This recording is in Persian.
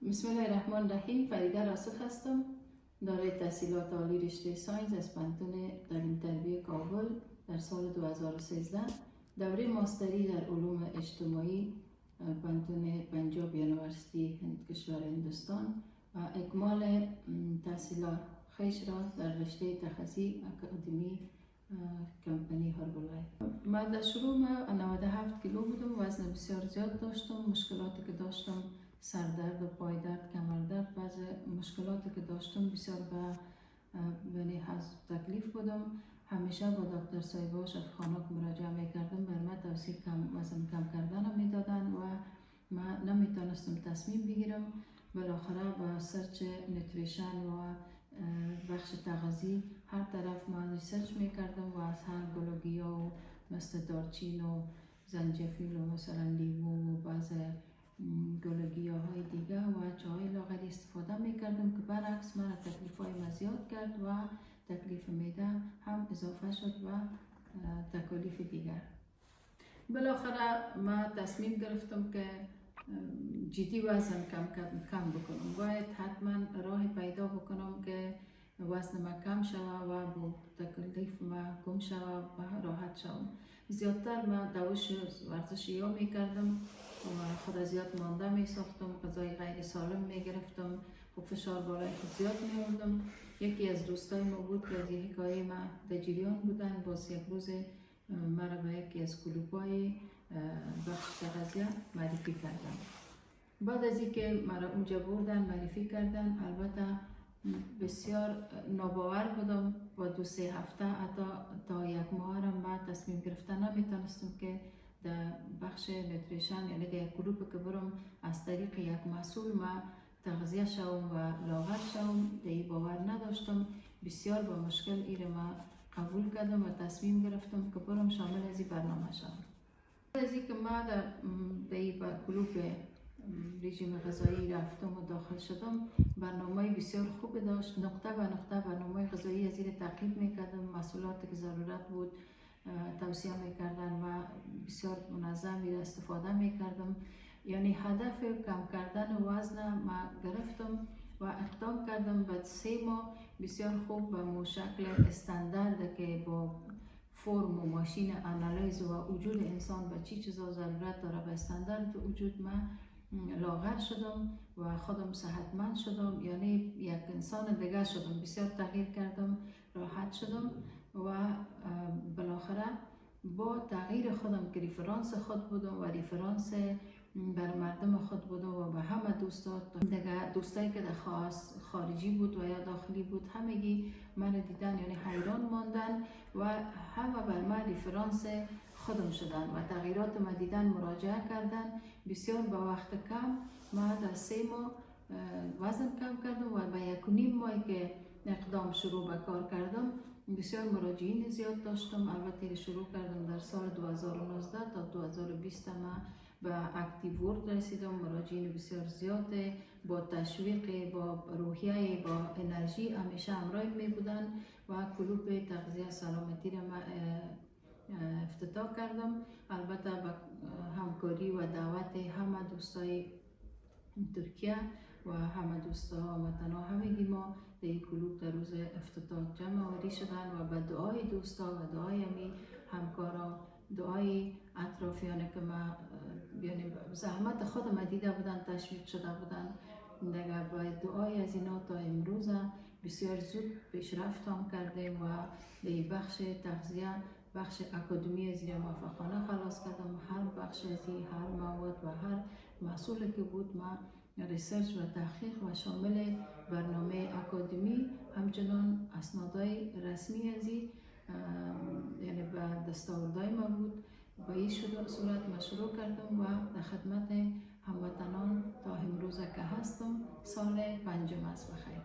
بسم الله الرحمن الرحیم. فریده راسخ هستم، دارای تحصیلات عالی رشته ساینس از پانتون تعلیم تربیت کابل در سال 2013 دوره ماستری در علوم اجتماعی پانتون پنجاب یونیورسیتی کشور هندوستان و اکمال تحصیلات خیش را در رشته تخصصی اکادمی کمپانی هربلایف. من در شروع 97 کیلو بودم، وزن بسیار زیاد داشتم. مشکلاتی که داشتم سردرد و پایدرد، کمردرد، بعض مشکلاتی که داشتم بسیار به تکلیف بودم. همیشه با دکتر صاحبا شفاخانه مراجعه میکردم، بر من توصیه وزن کم کردن میدادن و من نمیتونستم تصمیم بگیرم. بالاخره با سرچ نوتریشن و بخش تغذیه هر طرف ما ریسرچ میکردم و از هر گلوگیا و مثل دارچین و زنجفیل و مثلا لیمو و بعض گلوگیاهای دیگه و چای لاغری استفاده میکردم که برعکس من تکلیف های زیاد کرد و تکلیف معده هم اضافه شد و تکالیف دیگر. بالاخره من تصمیم گرفتم که جدی وزن کم بکنم. باید حتما راه پیدا بکنم که وزن ما کم شود و با تکلیف ما کم شود و راحت شوم. زیادتر من دوش ورزشی یا میکردم و خود زیاد مانده می ساختم، غذای غیر سالم می گرفتم و فشار بالای خود زیاد می آوردم. یکی از دوستای ما بود که از این حکایه ما در جریان بودن. باز یک روز مرا به یکی از کلوب‌های بخش تغذیه معرفی کردن. بعد از اینکه مرا اونجا بردن معرفی کردن، البته بسیار ناباور بودم. با 2-3 هفته حتی تا 1 ماه را من تصمیم گرفتن نمیتونستم که در بخش نوتریشن یعنی در کلوب که برم از طریق یک مسئول ما تغذیه شوم و لاغر شوم، در باور نداشتم. بسیار با مشکل این ما قبول کردم و تصمیم گرفتم که برم شامل از این برنامه شوم. از اینکه ما در کلوب رژیم غذایی رفتم و داخل شدم، برنامه بسیار خوب داشت. نقطه به نقطه برنامه غذایی از این تعقیب میکردم. مسئولاتی که ضرورت بود توصیه میکردن و بسیار منظم استفاده میکردم. یعنی هدف کم کردن وزن ما گرفتم و اقدام کردم. بعد 3 ماه بسیار خوب به شکل استاندارد که با فرم و ماشین آنالیز و وجود انسان به چی چیزا ضرورت داره به استاندارد وجود ما لاغر شدم و خودم صحتمند شدم. یعنی یک انسان دیگه شدم. بسیار تغییر کردم، راحت شدم و بالاخره با تغییر خودم که ریفرانس خود بودم و ریفرانس بر مردم خود بودم و به همه دوستایی که در خارجی بود و یا داخلی بود همگی من دیدن، یعنی حیران ماندن و همه بر من ریفرانس خودم شدن و تغییرات ما دیدن، مراجعه کردن. بسیار با وقت کم ما در 3 ماه وزن کم کردم و به 1.5 ماهی که اقدام شروع به کار کردم بسیار مراجعین زیاد داشتم. البته شروع کردم در سال 2019 تا 2020 ما به اکتیو ورد رسیدم. مراجعین بسیار زیاده با تشویق، با روحیه، با انرژی همیشه همراه می بودن و کلوب تغذیه سلامتی را ما افتتاح کردم. البته با همکاری و دعوت همه دوستای ترکیه و همه دوستا هموطنا همگی ما در این کلوب در روز افتتاح جمع آوری شدن و به دعای دوستا و دعای همی همکارا، دعای اطرافیان که ما یعنی زحمت خود ما دیده بودن، تشویق شده بودن، دیگه با دعای از اینا تا امروز بسیار زود پیشرفت هم کردیم و در بخش تغذیه بخش اکادمی از این موفقانه خلاص کردم. هر بخش از این، هر مواد و هر مسئولی که بود ما ریسرچ و تحقیق و شامل برنامه اکادمی، همچنان اسنادهای رسمی از این یعنی به دستاوردهای ما بود. با این صورت ما شروع کردم و در خدمت هموطنان تا امروز که هستم. سال 5 است بخیر.